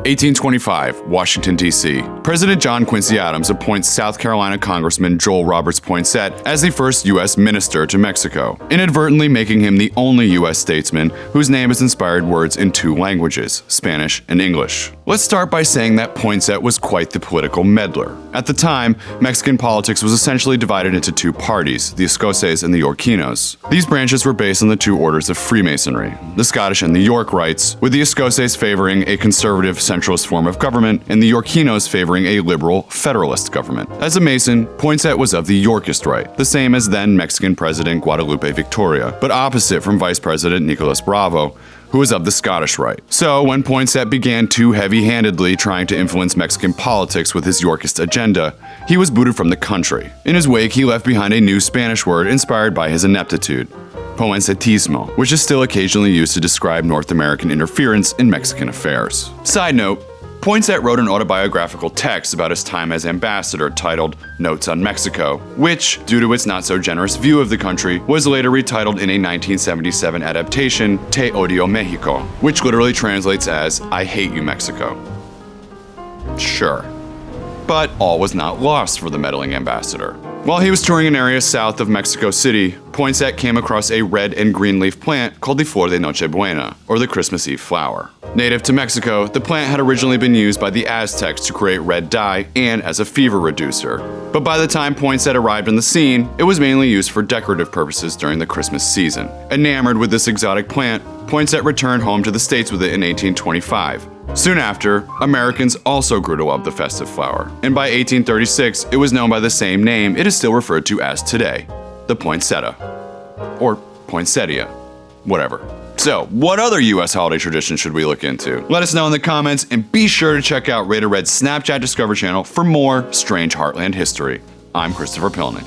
1825, Washington, D.C. President John Quincy Adams appoints South Carolina Congressman Joel Roberts Poinsett as the first U.S. minister to Mexico, inadvertently making him the only U.S. statesman whose name has inspired words in two languages, Spanish and English. Let's start by saying that Poinsett was quite the political meddler. At the time, Mexican politics was essentially divided into two parties, the Escoces and the Yorkinos. These branches were based on the two orders of Freemasonry, the Scottish and the York Rites, with the Escoces favoring a conservative centralist form of government and the Yorkinos favoring a liberal federalist government. As a Mason, Poinsett was of the Yorkist Rite, the same as then Mexican President Guadalupe Victoria, but opposite from Vice President Nicolas Bravo, who was of the Scottish Rite. So, when Poinsett began too heavy-handedly trying to influence Mexican politics with his Yorkist agenda, he was booted from the country. In his wake, he left behind a new Spanish word inspired by his ineptitude, Poinsettismo, which is still occasionally used to describe North American interference in Mexican affairs. Side note, Poinsett wrote an autobiographical text about his time as ambassador titled Notes on Mexico, which, due to its not-so-generous view of the country, was later retitled in a 1977 adaptation, Te Odio Mexico, which literally translates as, I hate you, Mexico. Sure. But all was not lost for the meddling ambassador. While he was touring an area south of Mexico City, Poinsett came across a red and green leaf plant called the Flor de Nochebuena, or the Christmas Eve flower. Native to Mexico, the plant had originally been used by the Aztecs to create red dye and as a fever reducer. But by the time Poinsett arrived on the scene, it was mainly used for decorative purposes during the Christmas season. Enamored with this exotic plant, Poinsett returned home to the States with it in 1825. Soon after, Americans also grew to love the festive flower, and by 1836 it was known by the same name it is still referred to as today, the poinsettia. Or poinsettia. Whatever. So, what other US holiday traditions should we look into? Let us know in the comments, and be sure to check out Raider Red's Snapchat Discover channel for more strange Heartland history. I'm Christopher Pilning.